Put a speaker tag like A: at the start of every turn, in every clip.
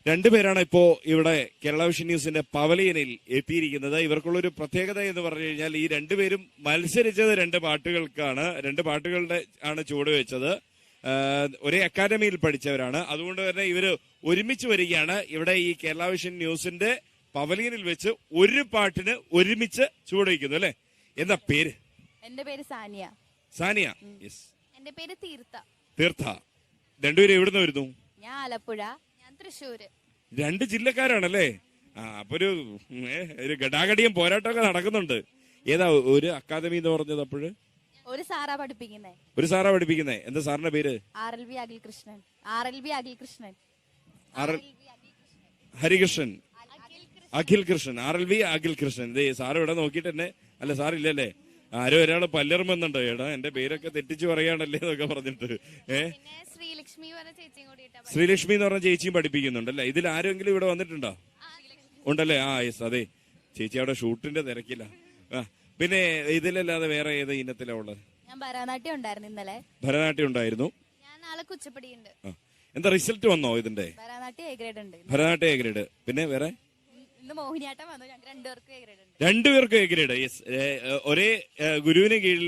A: രണ്ടുപേരാണ് ഇപ്പോ ഇവിടെ കേരള വിഷൻ ന്യൂസിന്റെ പവലിയനിൽ എത്തിയിരിക്കുന്നത്. ഇവർക്കുള്ളൊരു പ്രത്യേകത എന്ന് പറഞ്ഞു കഴിഞ്ഞാൽ ഈ രണ്ടുപേരും മത്സരിച്ചത് രണ്ട് പാട്ടുകൾക്കാണ്. രണ്ട് പാട്ടുകളുടെ ആണ് ചുവടുവെച്ചത്. ഒരേ അക്കാദമിയിൽ പഠിച്ചവരാണ്. അതുകൊണ്ട് തന്നെ ഇവര് ഒരുമിച്ച് വരികയാണ്. ഇവിടെ ഈ കേരള വിഷൻ ന്യൂസിന്റെ പവലിയനിൽ വെച്ച് ഒരു പാട്ടിന് ഒരുമിച്ച് ചുവടുവെക്കുന്നു അല്ലെ. എന്താ പേര്?
B: എന്റെ പേര് സാനിയ.
A: സാനിയ. യെസ്.
B: എന്റെ പേര് തീർത്ഥ.
A: തീർത്ഥ. രണ്ടുപേരും എവിടുന്ന് വരുന്നു?
B: ഞാൻ ആലപ്പുഴ. ഞാൻ തൃശ്ശൂര്.
A: രണ്ട് ജില്ലക്കാരാണല്ലേ? അപ്പൊ ഒരു ഗടാഗടിയും പോരാട്ടമൊക്കെ നടക്കുന്നുണ്ട്. ഏതാ ഒരു അക്കാദമി എന്ന് പറഞ്ഞത്? അപ്പോഴ്
B: ഒരു സാറാ പഠിപ്പിക്കുന്നേ.
A: ഒരു സാറാ പഠിപ്പിക്കുന്നേ. എന്താ സാറിന്റെ പേര്?
B: RLV Akhil Krishnan. RLV Akhil Krishnan.
A: Harikrishnan. Akhil Krishnan. RLV Akhil Krishnan. ഇതേ സാറ് ഇവിടെ നോക്കിയിട്ട് തന്നെ അല്ല സാറില്ലല്ലേ? ആരോ ഒരാള് പല്ലർമെന്നുണ്ടോ? എടാ എന്റെ പേരൊക്കെ തെറ്റിച്ച് പറയാണല്ലേ എന്നൊക്കെ പറഞ്ഞിട്ട്. ശ്രീലക്ഷ്മി എന്ന് പറഞ്ഞ ചേച്ചിയും പഠിപ്പിക്കുന്നുണ്ടല്ലേ? ഇതിൽ ആരെങ്കിലും ഇവിടെ വന്നിട്ടുണ്ടോ? ഉണ്ടല്ലേ? യെസ്. അതെ, ചേച്ചി അവിടെ ഷൂട്ടിന്റെ തിരക്കില്ല. പിന്നെ ഇതിലല്ലാതെ വേറെ ഏത് ഇനത്തിലാ ഉള്ളത്?
B: ഞാൻ ഭരതനാട്യം ഉണ്ടായിരുന്നു ഇന്നലെ.
A: ഭരതനാട്യം ഉണ്ടായിരുന്നു.
B: ഞാൻ നാളെ കുച്ചിപ്പുടി ഉണ്ട്.
A: എന്താ റിസൾട്ട് വന്നോ ഇതിന്റെ?
B: ഭരതനാട്യം A ഗ്രേഡ് ഉണ്ട്.
A: Bharatanatyam A grade. പിന്നെ വേറെ
B: ഇന്ന് മോഹിനിയാട്ടം വന്നു. ഞങ്ങൾക്ക് രണ്ടുപേർക്കും A ഗ്രേഡ് ഉണ്ട്.
A: രണ്ടുപേർക്കും A ഗ്രേഡ്. യെസ്. ഒരേ ഗുരുവിന് കീഴിൽ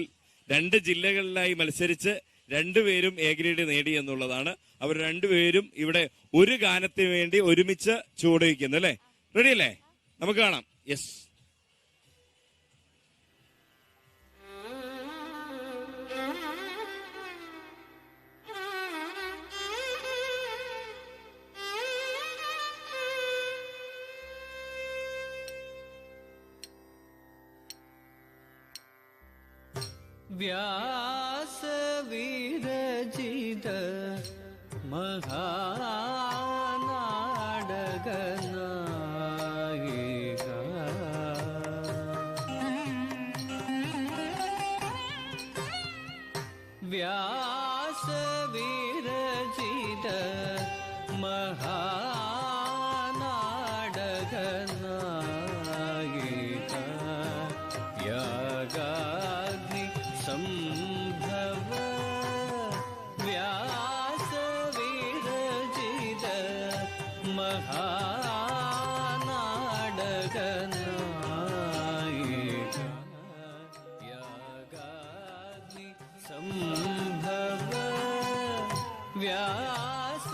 A: രണ്ട് ജില്ലകളിലായി മത്സരിച്ച് രണ്ടുപേരും A ഗ്രേഡ് നേടി എന്നുള്ളതാണ്. അവർ രണ്ടുപേരും ഇവിടെ ഒരു ഗാനത്തിന് വേണ്ടി ഒരുമിച്ച് ചുവടുവയ്ക്കുന്നു അല്ലേ? റെഡി അല്ലേ? നമുക്ക് കാണാം. യെസ്.
C: വ്യാസവിരചിത മഹാനാടകനായിക വ്യാസവിരചിത മഹാനാടകനായിക യാഗാഗ്നി സംഭവ വ്യാസവിരചിത മഹാനാടകനായിക യാഗാഗ്നി സംഭവ വ്യാസവിരചിത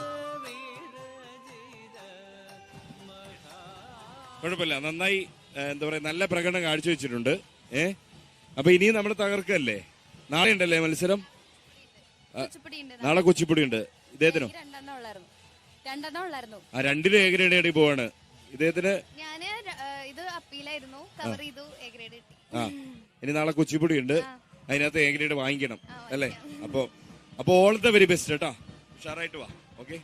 A: കുഴപ്പമില്ല, നന്നായി എന്താ പറയാ, നല്ല പ്രകടനം കാഴ്ചവെച്ചിട്ടുണ്ട്. അപ്പൊ ഇനിയും നമ്മൾ തകർക്കല്ലേ? നാളെ ഉണ്ടല്ലേ മത്സരം? നാളെ കുച്ചിപ്പുടി ഉണ്ട്. ഇദ്ദേഹത്തിനോ?
B: രണ്ടെണ്ണം ഉള്ളായിരുന്നു.
A: രണ്ടിലും A ഗ്രേഡ് നേടി പോവാണ്. ഇദ്ദേഹത്തിന്
B: ഇത് അപ്പീലായിരുന്നു, കവർ ചെയ്തു, A ഗ്രേഡ് കിട്ടി.
A: ഇനി നാളെ കുച്ചിപ്പുടി ഉണ്ട്. അതിനകത്ത് A ഗ്രേഡ് വാങ്ങിക്കണം അല്ലേ? അപ്പൊ ഓൾ ദ വെരി ബെസ്റ്റ് കേട്ടോ. ഉഷാറായിട്ട് വാ. ഓക്കെ.